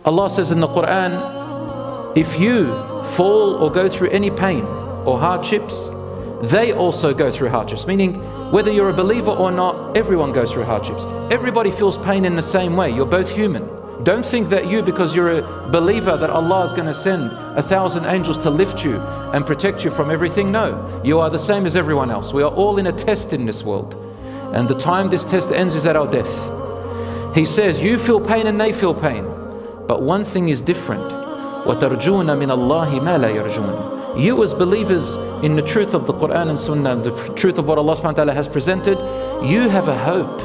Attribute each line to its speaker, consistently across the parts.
Speaker 1: Allah says in the Quran, if you fall or go through any pain or hardships, they also go through hardships. Meaning, whether you're a believer or not, everyone goes through hardships. Everybody feels pain in the same way. You're both human. Don't think that you, because you're a believer, that Allah is going to send 1,000 angels to lift you and protect you from everything. No, you are the same as everyone else. We are all in a test in this world. And the time this test ends is at our death. He says, you feel pain and they feel pain. But one thing is different. وَتَرْجُونَ مِنَ اللَّهِ مَا لَا يَرْجُونَ. You as believers in the truth of the Quran and Sunnah, the truth of what Allah subhanahu wa ta'ala has presented, you have a hope.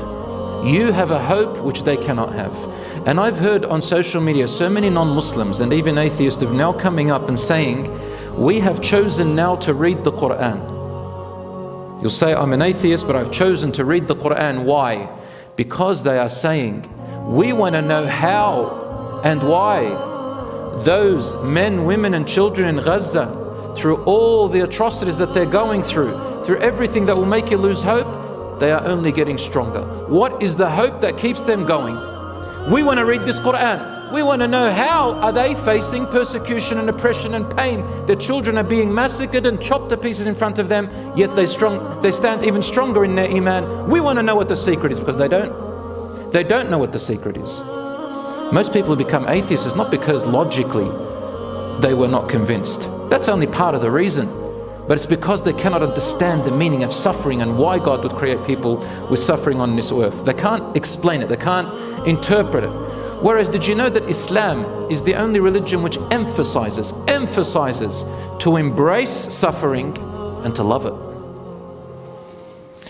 Speaker 1: You have a hope which they cannot have. And I've heard on social media so many non-Muslims and even atheists have now coming up and saying, we have chosen now to read the Quran. You'll say, I'm an atheist, but I've chosen to read the Quran. Why? Because they are saying, we want to know how and why those men, women and children in Gaza, through all the atrocities that they're going through everything that will make you lose hope, they are only getting stronger. What is the hope that keeps them going? We want to read this Quran. We want to know, how are they facing persecution and oppression and pain? Their children are being massacred and chopped to pieces in front of them, yet they stand even stronger in their iman. We want to know what the secret is, because they don't. They don't know what the secret is. Most people who become atheists is not because logically they were not convinced. That's only part of the reason. But it's because they cannot understand the meaning of suffering and why God would create people with suffering on this earth. They can't explain it, they can't interpret it. Whereas, did you know that Islam is the only religion which emphasizes to embrace suffering and to love it?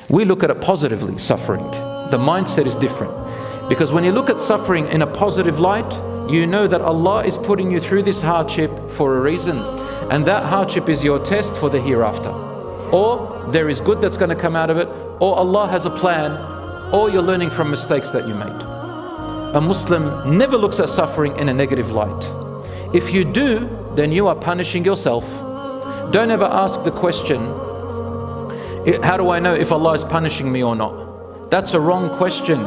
Speaker 1: We look at it positively, suffering. The mindset is different. Because when you look at suffering in a positive light, you know that Allah is putting you through this hardship for a reason. And that hardship is your test for the hereafter. Or there is good that's going to come out of it, or Allah has a plan, or you're learning from mistakes that you made. A Muslim never looks at suffering in a negative light. If you do, then you are punishing yourself. Don't ever ask the question, how do I know if Allah is punishing me or not? That's a wrong question.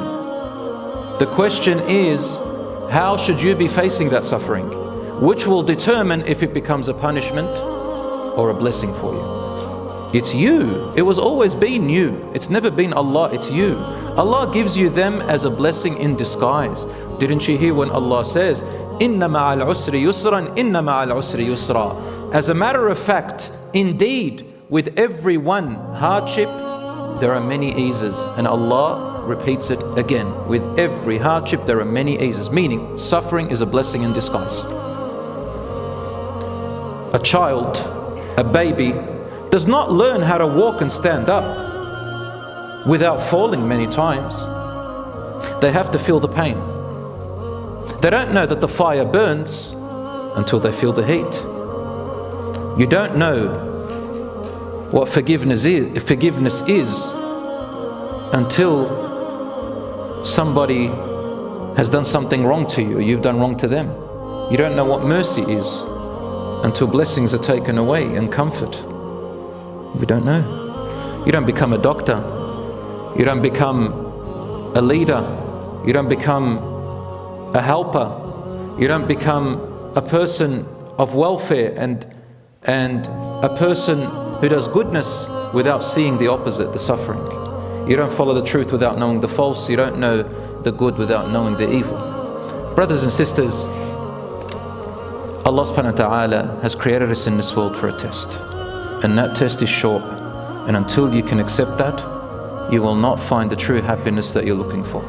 Speaker 1: The question is, how should you be facing that suffering? Which will determine if it becomes a punishment or a blessing for you. It's you. It was always been you. It's never been Allah, it's you. Allah gives you them as a blessing in disguise. Didn't you hear when Allah says, Inna ma'al usri yusran, inna ma'al usri yusra. As a matter of fact, indeed, with every one hardship, there are many eases. And Allah repeats it again. With every hardship, there are many eases. Meaning, suffering is a blessing in disguise. A child, a baby, does not learn how to walk and stand up without falling many times. They have to feel the pain. They don't know that the fire burns until they feel the heat. You don't know what forgiveness is until somebody has done something wrong to you, or you've done wrong to them. You don't know what mercy is until blessings are taken away and comfort. We don't know. You don't become a doctor. You don't become a leader. You don't become a helper. You don't become a person of welfare and a person who does goodness without seeing the opposite, the suffering. You don't follow the truth without knowing the false. You don't know the good without knowing the evil. Brothers and sisters, Allah subhanahu wa ta'ala has created us in this world for a test. And that test is short. And until you can accept that, you will not find the true happiness that you're looking for.